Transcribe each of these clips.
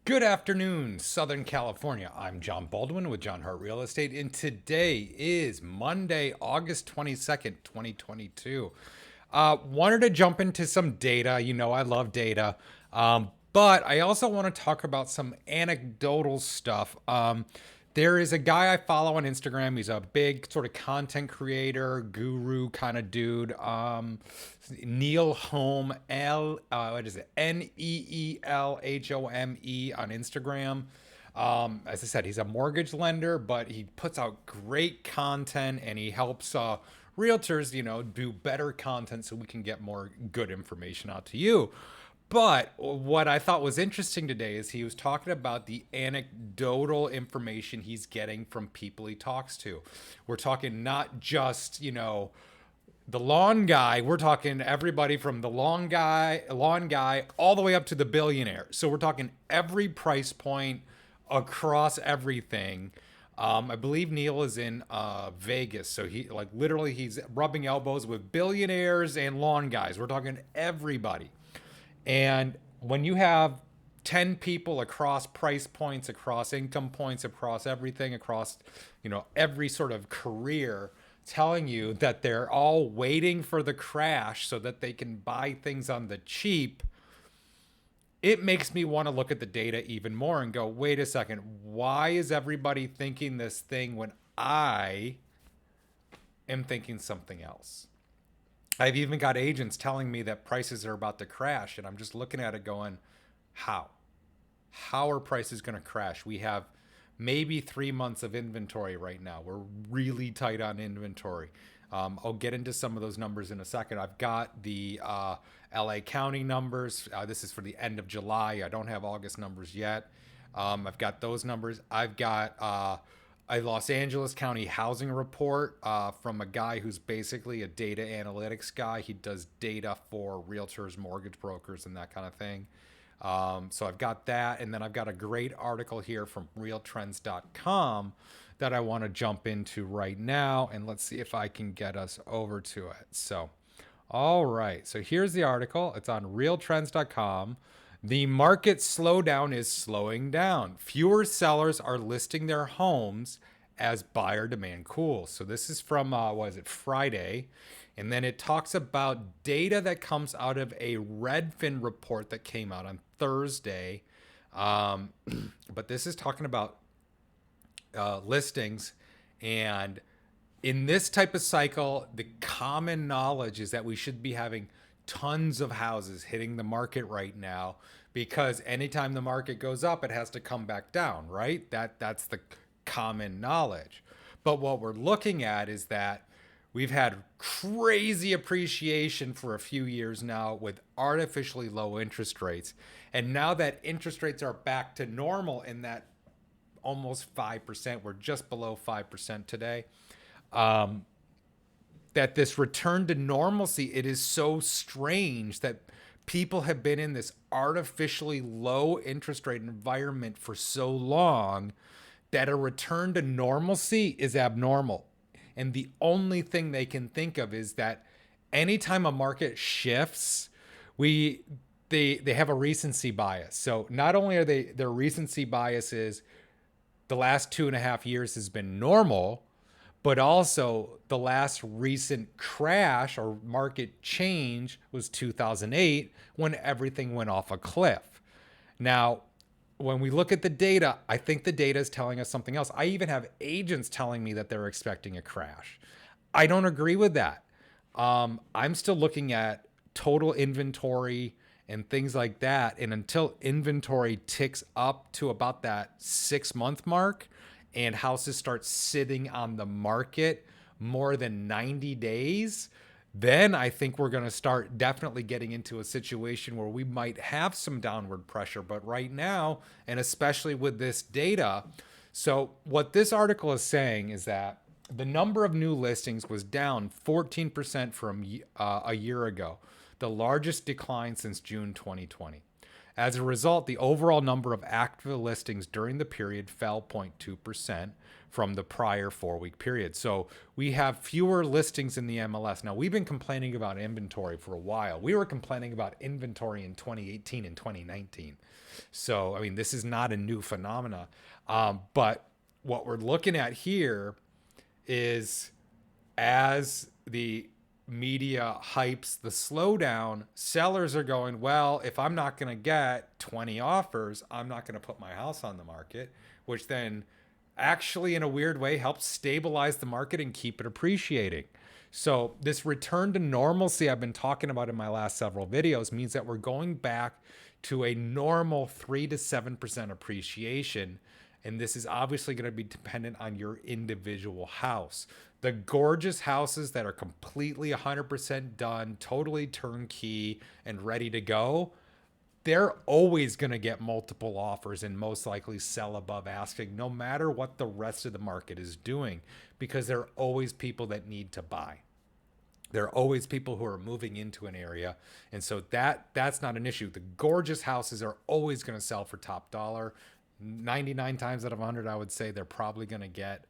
Good afternoon, Southern California. I'm John Baldwin with John Hart Real Estate, and today is Monday, August 22nd, 2022. Wanted to jump into some data. You know, I love data. But I also want to talk about some anecdotal stuff. There is a guy I follow on Instagram. He's a big sort of content creator, guru kind of dude. Neil Home, what is it? Neelhome on Instagram. As I said, he's a mortgage lender, but he puts out great content and he helps realtors, do better content so we can get more good information out to you. But what I thought was interesting today is he was talking about the anecdotal information he's getting from people he talks to. We're talking not just, the lawn guy. We're talking everybody from the lawn guy, all the way up to the billionaire. So we're talking every price point across everything. I believe Neil is in Vegas, so he's rubbing elbows with billionaires and lawn guys. We're talking everybody. And when you have 10 people across price points, across income points, across everything, across, every sort of career telling you that they're all waiting for the crash so that they can buy things on the cheap, it makes me want to look at the data even more and go, wait a second, why is everybody thinking this thing when I am thinking something else? I've even got agents telling me that prices are about to crash, and I'm just looking at it going, how? How are prices going to crash? We have maybe 3 months of inventory right now. We're really tight on inventory. I'll get into some of those numbers in a second. I've got the LA County numbers. This is for the end of July. I don't have August numbers yet. I've got those numbers. I've got a Los Angeles County housing report from a guy who's basically a data analytics guy. He does data for realtors, mortgage brokers, and that kind of thing. So I've got that. And then I've got a great article here from realtrends.com that I want to jump into right now. And let's see if I can get us over to it. So, all right. So here's the article. It's on realtrends.com. The market slowdown is slowing down. Fewer sellers are listing their homes as buyer demand cools. So this is from, Friday? And then it talks about data that comes out of a Redfin report that came out on Thursday. But this is talking about listings. And in this type of cycle, the common knowledge is that we should be having tons of houses hitting the market right now, because anytime the market goes up, it has to come back down, right? That's the common knowledge. But what we're looking at is that we've had crazy appreciation for a few years now with artificially low interest rates. And now that interest rates are back to normal in that almost 5%, we're just below 5% today. That this return to normalcy, it is so strange that people have been in this artificially low interest rate environment for so long that a return to normalcy is abnormal. And the only thing they can think of is that anytime a market shifts, they have a recency bias. So not only are their recency bias is the last 2.5 years has been normal, but also the last recent crash or market change was 2008 when everything went off a cliff. Now, when we look at the data, I think the data is telling us something else. I even have agents telling me that they're expecting a crash. I don't agree with that. I'm still looking at total inventory and things like that. And until inventory ticks up to about that 6-month mark, and houses start sitting on the market more than 90 days, then I think we're going to start definitely getting into a situation where we might have some downward pressure. But right now, and especially with this data, so what this article is saying is that the number of new listings was down 14% from a year ago, the largest decline since June 2020. As a result, the overall number of active listings during the period fell 0.2% from the prior 4-week period. So we have fewer listings in the MLS. Now, we've been complaining about inventory for a while. We were complaining about inventory in 2018 and 2019. So, I mean, this is not a new phenomena. But what we're looking at here is as the media hypes the slowdown, sellers are going, well, if I'm not going to get 20 offers, I'm not going to put my house on the market, which then actually, in a weird way, helps stabilize the market and keep it appreciating. So, this return to normalcy I've been talking about in my last several videos means that we're going back to a normal 3 to 7% appreciation. And this is obviously going to be dependent on your individual house. The gorgeous houses that are completely 100% done, totally turnkey and ready to go, they're always going to get multiple offers and most likely sell above asking, no matter what the rest of the market is doing, because there are always people that need to buy. There are always people who are moving into an area, and so that's not an issue. The gorgeous houses are always going to sell for top dollar. 99 times out of 100, I would say they're probably going to get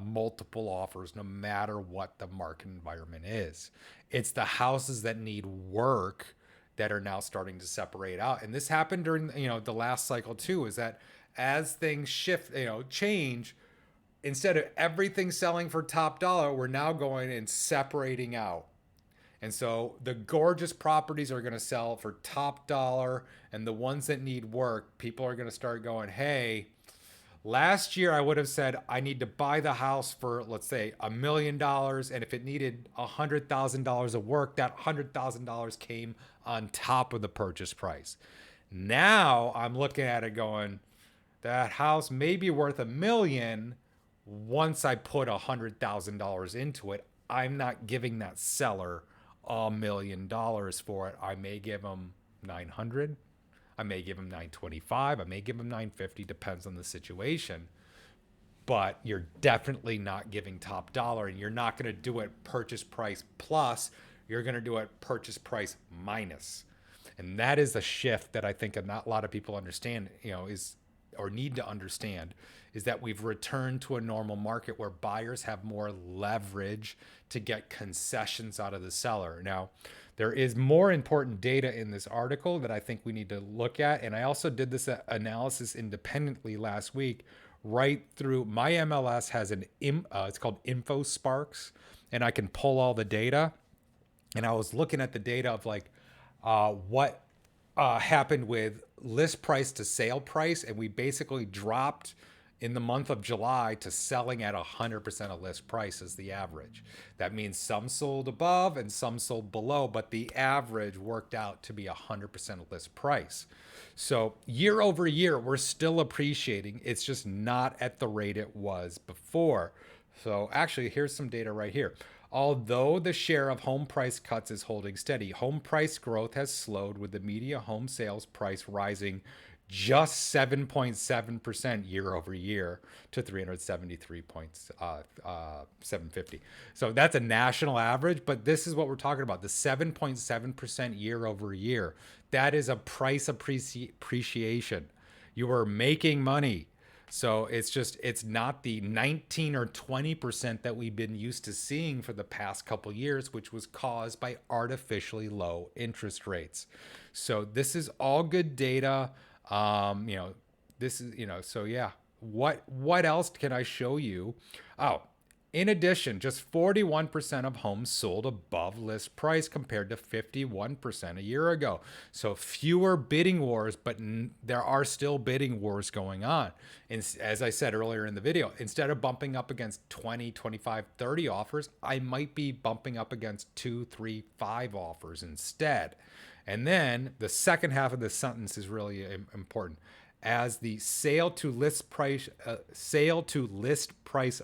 multiple offers no matter what the market environment is. It's the houses that need work that are now starting to separate out. And this happened during, the last cycle too, is that as things shift, change, instead of everything selling for top dollar, we're now going and separating out. And so the gorgeous properties are going to sell for top dollar, and the ones that need work, people are going to start going, hey, last year I would have said I need to buy the house for, let's say, $1 million, and if it needed $100,000 of work, that $100,000 came on top of the purchase price. Now I'm looking at it going, that house may be worth $1 million. Once I put $100,000 into it, I'm not giving that seller $1 million for it. I may give them 900. I may give them 925. I may give them 950. Depends on the situation. But you're definitely not giving top dollar, and you're not going to do it purchase price plus. You're going to do it purchase price minus. And that is a shift that I think not a lot of people understand, is or need to understand, is that we've returned to a normal market where buyers have more leverage to get concessions out of the seller. Now, there is more important data in this article that I think we need to look at. And I also did this analysis independently last week, right through my MLS has it's called InfoSparks, and I can pull all the data. And I was looking at the data of like what happened with list price to sale price, and we basically dropped in the month of July to selling at 100% of list price as the average. That means some sold above and some sold below, but the average worked out to be 100% of list price. So year over year, we're still appreciating. It's just not at the rate it was before. So actually, here's some data right here. Although the share of home price cuts is holding steady, home price growth has slowed, with the median home sales price rising just 7.7% year over year to 373.750. So that's a national average, but this is what we're talking about. The 7.7% year over year. That is a price appreciation. You are making money. So it's not the 19 or 20% that we've been used to seeing for the past couple years, which was caused by artificially low interest rates. So this is all good data. This is, so yeah, what else can I show you? Oh, in addition, just 41% of homes sold above list price compared to 51% a year ago. So fewer bidding wars, but there are still bidding wars going on. And as I said earlier in the video, instead of bumping up against 20, 25, 30 offers, I might be bumping up against 2, 3, 5 offers instead. And then the second half of the sentence is really important. As the sale to list price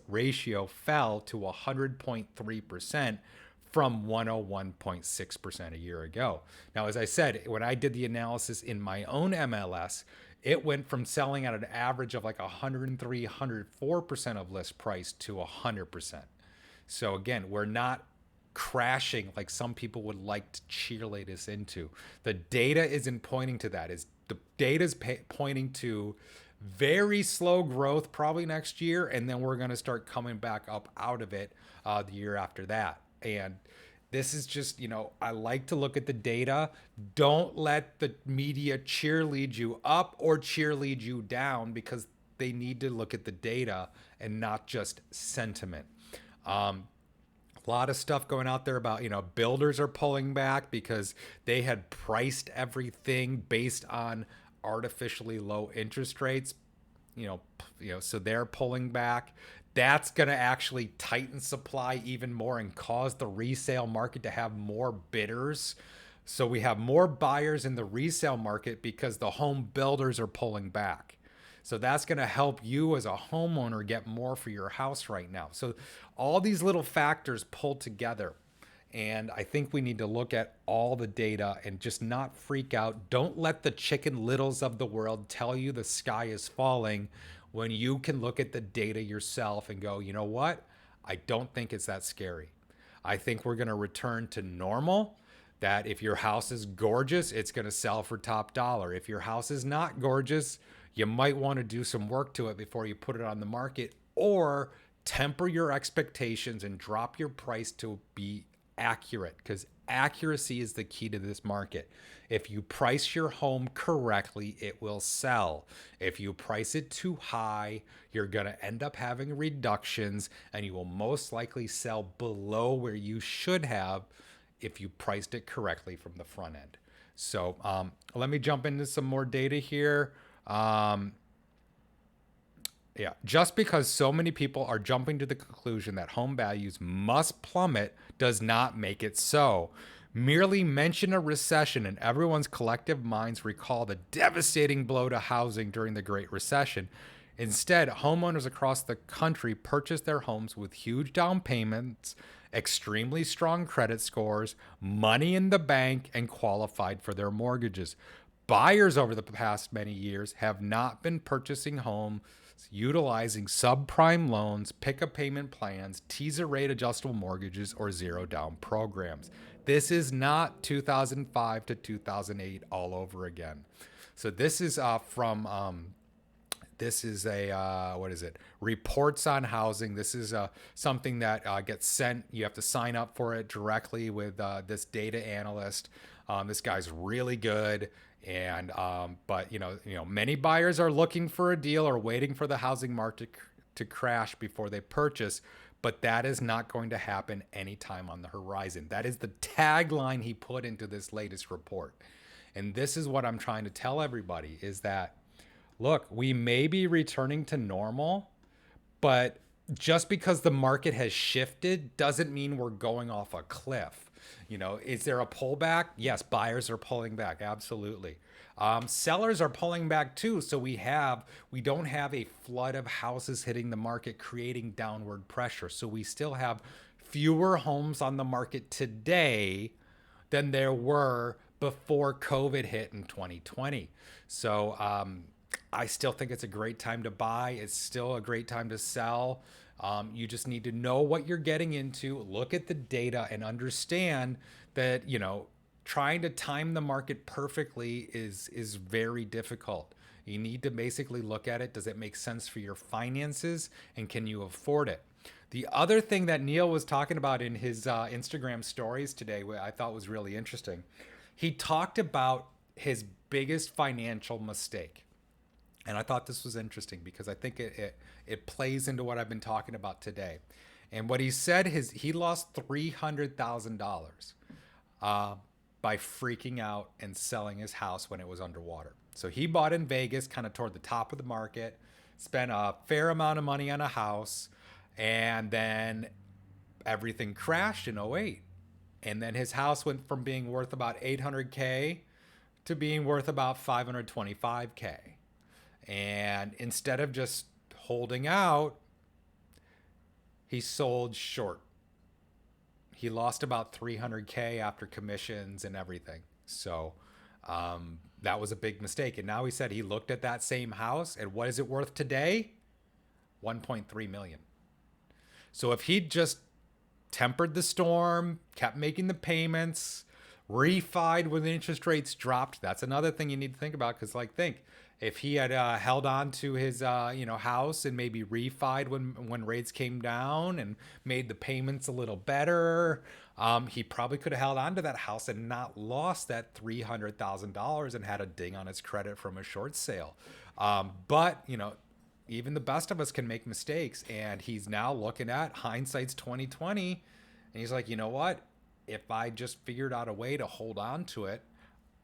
ratio fell to 100.3% from 101.6% a year ago. Now, as I said, when I did the analysis in my own MLS, it went from selling at an average of like 103, 104% of list price to 100%. So again, we're not crashing like some people would like to cheerlead us into. The data isn't pointing to that. The data is pointing to very slow growth probably next year, and then we're going to start coming back up out of it the year after that. And This is just, I like to look at the data. Don't let the media cheerlead you up or cheerlead you down, because they need to look at the data and not just sentiment. Um, a lot of stuff going out there about, builders are pulling back because they had priced everything based on artificially low interest rates. So they're pulling back. That's going to actually tighten supply even more and cause the resale market to have more bidders. So we have more buyers in the resale market because the home builders are pulling back. So that's going to help you as a homeowner get more for your house right now. So all these little factors pull together. And I think we need to look at all the data and just not freak out. Don't let the Chicken Littles of the world tell you the sky is falling, when you can look at the data yourself and go, you know what? I don't think it's that scary. I think we're going to return to normal. That if your house is gorgeous, it's going to sell for top dollar. If your house is not gorgeous, you might want to do some work to it before you put it on the market, or temper your expectations and drop your price to be accurate, because accuracy is the key to this market. If you price your home correctly, it will sell. If you price it too high, you're going to end up having reductions, and you will most likely sell below where you should have if you priced it correctly from the front end. So let me jump into some more data here. Yeah, just because so many people are jumping to the conclusion that home values must plummet does not make it so. Merely mention a recession and everyone's collective minds recall the devastating blow to housing during the Great Recession. Instead, homeowners across the country purchased their homes with huge down payments, extremely strong credit scores, money in the bank, and qualified for their mortgages. Buyers over the past many years have not been purchasing homes utilizing subprime loans, pick-up payment plans, teaser rate adjustable mortgages, or zero down programs. This is not 2005 to 2008 all over again. So this is from this is a what is it? Reports on housing. This is something that gets sent. You have to sign up for it directly with this data analyst. This guy's really good. And but many buyers are looking for a deal or waiting for the housing market to crash before they purchase, but that is not going to happen anytime on the horizon. That is the tagline he put into this latest report. And this is what I'm trying to tell everybody, is that, look, we may be returning to normal, but just because the market has shifted doesn't mean we're going off a cliff. Is there a pullback? Yes, buyers are pulling back. Absolutely. Sellers are pulling back too. So we don't have a flood of houses hitting the market, creating downward pressure. So we still have fewer homes on the market today than there were before COVID hit in 2020. So I still think it's a great time to buy. It's still a great time to sell. You just need to know what you're getting into, look at the data, and understand that, trying to time the market perfectly is very difficult. You need to basically look at it. Does it make sense for your finances, and can you afford it? The other thing that Neil was talking about in his Instagram stories today, I thought was really interesting. He talked about his biggest financial mistake. And I thought this was interesting because I think it plays into what I've been talking about today. And what he said is he lost $300,000 by freaking out and selling his house when it was underwater. So he bought in Vegas, kind of toward the top of the market, spent a fair amount of money on a house, and then everything crashed in '08. And then his house went from being worth about 800K to being worth about 525K. And instead of just holding out, he sold short. He lost about 300K after commissions and everything. So that was a big mistake. And now he said he looked at that same house, and what is it worth today? 1.3 million. So if he'd just tempered the storm, kept making the payments, refied when the interest rates dropped, that's another thing you need to think about. Because think, if he had held on to his house and maybe refied when rates came down and made the payments a little better, he probably could have held on to that house and not lost that $300,000 and had a ding on his credit from a short sale. But even the best of us can make mistakes, and he's now looking at hindsight's 2020, and he's like, you know what? If I just figured out a way to hold on to it,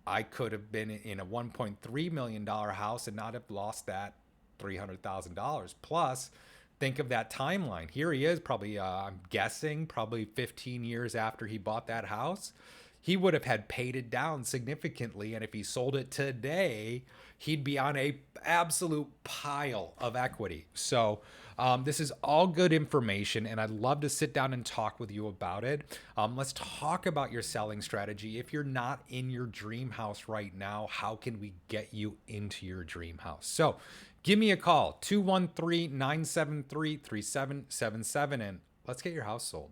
I could have been in a $1.3 million house and not have lost that $300,000. Plus, think of that timeline. Here he is, probably, I'm guessing, probably 15 years after he bought that house. He would have had paid it down significantly, and if he sold it today, he'd be on a absolute pile of equity. So this is all good information, and I'd love to sit down and talk with you about it. Let's talk about your selling strategy. If you're not in your dream house right now, how can we get you into your dream house? So give me a call, 213-973-3777, and let's get your house sold.